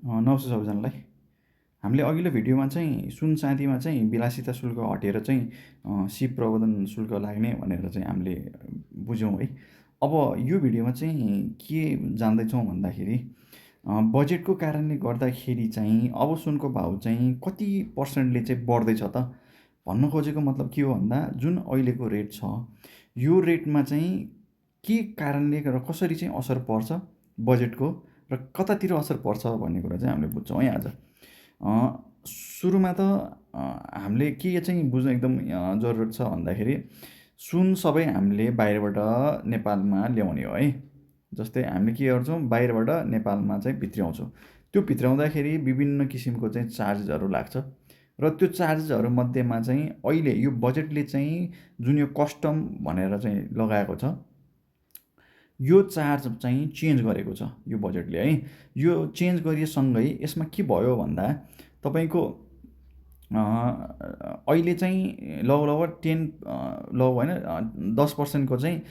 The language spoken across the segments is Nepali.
नमस्ते सबैजनालाई। हामीले अघिल्लो भिडियोमा चाहिँ सुन चाँदीमा चाहिँ विलासिता शुल्क हटेर चाहिँ सिप प्रबन्धन शुल्क लाग्ने भनेर चाहिँ हामीले बुझ्यौँ है। अब यो भिडियोमा चाहिँ के जान्दैछौँ भन्दाखेरि बजेटको कारणले गर्दाखेरि चाहिँ अब सुनको भाउ चाहिँ कति पर्सेन्टले चाहिँ बढ्दैछ त? भन्न खोजेको मतलब के हो भन्दा जुन अहिलेको रेट छ, यो रेटमा चाहिँ के कारणले र कसरी चाहिँ असर पर्छ बजेटको र कतातिर असर पर्छ भन्ने कुरा चाहिँ हामीले बुझ्छौँ है आज। सुरुमा त हामीले के चाहिँ बुझ्न एकदम जरुरत छ भन्दाखेरि सुन सबै हामीले बाहिरबाट नेपालमा ल्याउने हो है। जस्तै हामीले के गर्छौँ, बाहिरबाट नेपालमा चाहिँ भित्र्याउँछौँ। त्यो भित्र्याउँदाखेरि विभिन्न किसिमको चाहिँ चार्जेसहरू लाग्छ र त्यो चार्जेसहरूमध्येमा चाहिँ अहिले यो बजेटले चाहिँ जुन यो कस्टम भनेर चाहिँ लगाएको छ, यो चार्ज चाहिँ चेन्ज गरेको छ यो बजेटले है। यो चेन्ज गरिएसँगै यसमा के भयो भन्दा तपाईँको अहिले चाहिँ लगभग 10% चाहिँ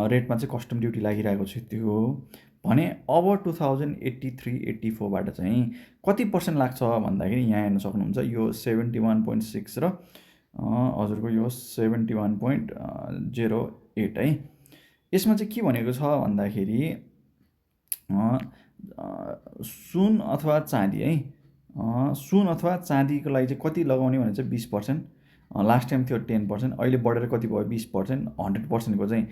रेटमा चाहिँ कस्टम ड्युटी लागिरहेको छ। त्यो भने अब 2083-84बाट चाहिँ कति पर्सेन्ट लाग्छ भन्दाखेरि यहाँ हेर्न सक्नुहुन्छ, यो 71.6 र हजुरको यो 71.08 है। यसमा चाहिँ के भनेको छ भन्दाखेरि सुन अथवा चाँदी है, सुन अथवा चाँदीको लागि चाहिँ कति लगाउने भने चाहिँ 20%, लास्ट टाइम थियो 10%, अहिले बढेर कति भयो 20%, 100%को चाहिँ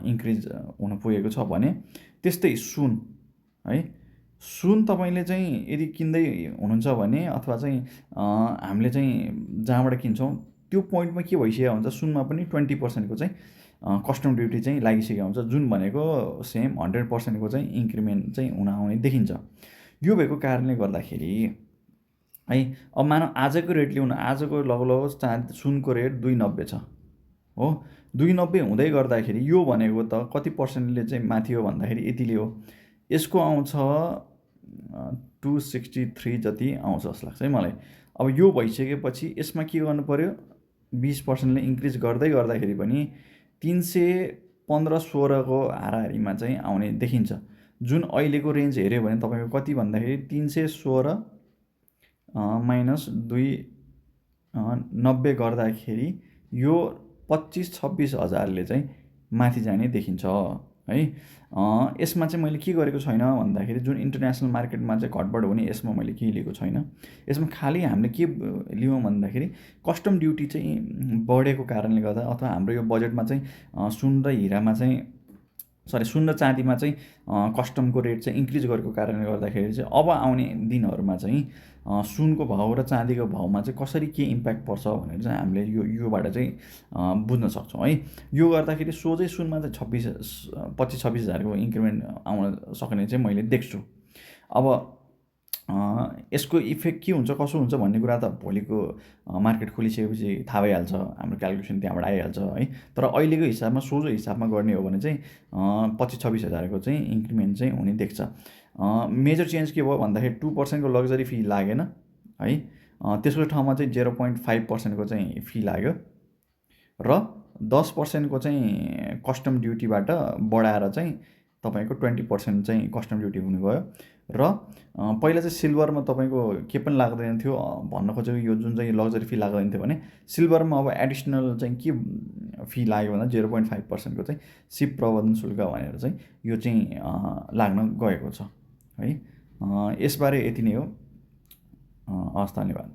इन्क्रिज हुन पुगेको छ भने त्यस्तै सुन है। सुन तपाईँले चाहिँ यदि किन्दै हुनुहुन्छ भने अथवा चाहिँ हामीले चाहिँ जहाँबाट किन्छौँ त्यो पोइन्टमा के भइसकेको हुन्छ, सुनमा पनि 20%को चाहिँ कस्टम ड्युटी चाहिँ लागिसकेको हुन्छ, जुन भनेको सेम 100%को चाहिँ इन्क्रिमेन्ट चाहिँ हुन आउने देखिन्छ। यो भएको कारणले गर्दाखेरि है, अब मानौँ आजको रेट लिउँ न, आजको लगभग सुनको रेट 290 छ हो। 290 हुँदै गर्दाखेरि यो भनेको त कति पर्सेन्टले चाहिँ माथि हो भन्दाखेरि यतिले हो। यसको आउँछ 263 जति आउँछ जस्तो लाग्छ है मलाई। अब यो भइसकेपछि यसमा के गर्नु पऱ्यो, 20%ले इन्क्रिज गर्दै गर्दाखेरि पनि 315-16को हाराहारीमा चाहिँ आउने देखिन्छ। जुन अहिलेको रेन्ज हेऱ्यो भने तपाईँको कति भन्दाखेरि 316 माइनस 290 गर्दाखेरि यो 25-26 हजारले चाहिँ माथि जाने देखिन्छ है। यसमा चाहिँ मैले के गरेको छैन भन्दाखेरि जुन इन्टरनेसनल मार्केटमा चाहिँ घटबड हुने यसमा मैले केही लिएको छैन। यसमा खालि हामीले के लियौँ भन्दाखेरि कस्टम ड्युटी चाहिँ बढेको कारणले गर्दा अथवा हाम्रो यो बजेटमा चाहिँ सुन र हिरामा चाहिँ सुन र चाँदीमा चाहिँ कस्टमको रेट चाहिँ इन्क्रिज गरेको कारणले गर्दाखेरि चाहिँ अब आउने दिनहरूमा चाहिँ सुनको भाउ र चाँदीको भाउमा चाहिँ कसरी के इम्प्याक्ट पर्छ भनेर चाहिँ हामीले योबाट चाहिँ बुझ्न सक्छौँ है। यो गर्दाखेरि सोझै सुनमा चाहिँ 25-26 हजारको इन्क्रिमेन्ट आउन सक्ने चाहिँ मैले देख्छु। अब यसको इफेक्ट के हुन्छ कसो हुन्छ भन्ने कुरा त भोलिको मार्केट खोलिसकेपछि थाहा भइहाल्छ, हाम्रो क्यालकुलेसन त्यहाँबाट आइहाल्छ है। तर अहिलेको हिसाबमा सोझो हिसाबमा गर्ने हो भने चाहिँ 25-26 हजारको चाहिँ इन्क्रिमेन्ट चाहिँ हुने देख्छ। मेजर चेन्ज के भयो भन्दाखेरि 2%को लग्जरी फी लागेन है, त्यसको ठाउँमा चाहिँ 0.5%को चाहिँ फी लाग्यो र 10%को चाहिँ कस्टम ड्युटीबाट बढाएर चाहिँ तपाईँको 20% चाहिँ कस्टम ड्युटी हुने भयो। र पहिला चाहिँ सिल्भरमा तपाईँको के पनि लाग्दैन थियो, भन्न खोजेको यो जुन चाहिँ लग्जरी फी लाग्दैन थियो भने सिल्भरमा अब एडिसनल चाहिँ के फी लाग्यो भन्दा 0.5%को चाहिँ सिप प्रबन्धन शुल्क भनेर चाहिँ यो चाहिँ लाग्न गएको छ है। यसबारे यति नै हो। हस्, धन्यवाद।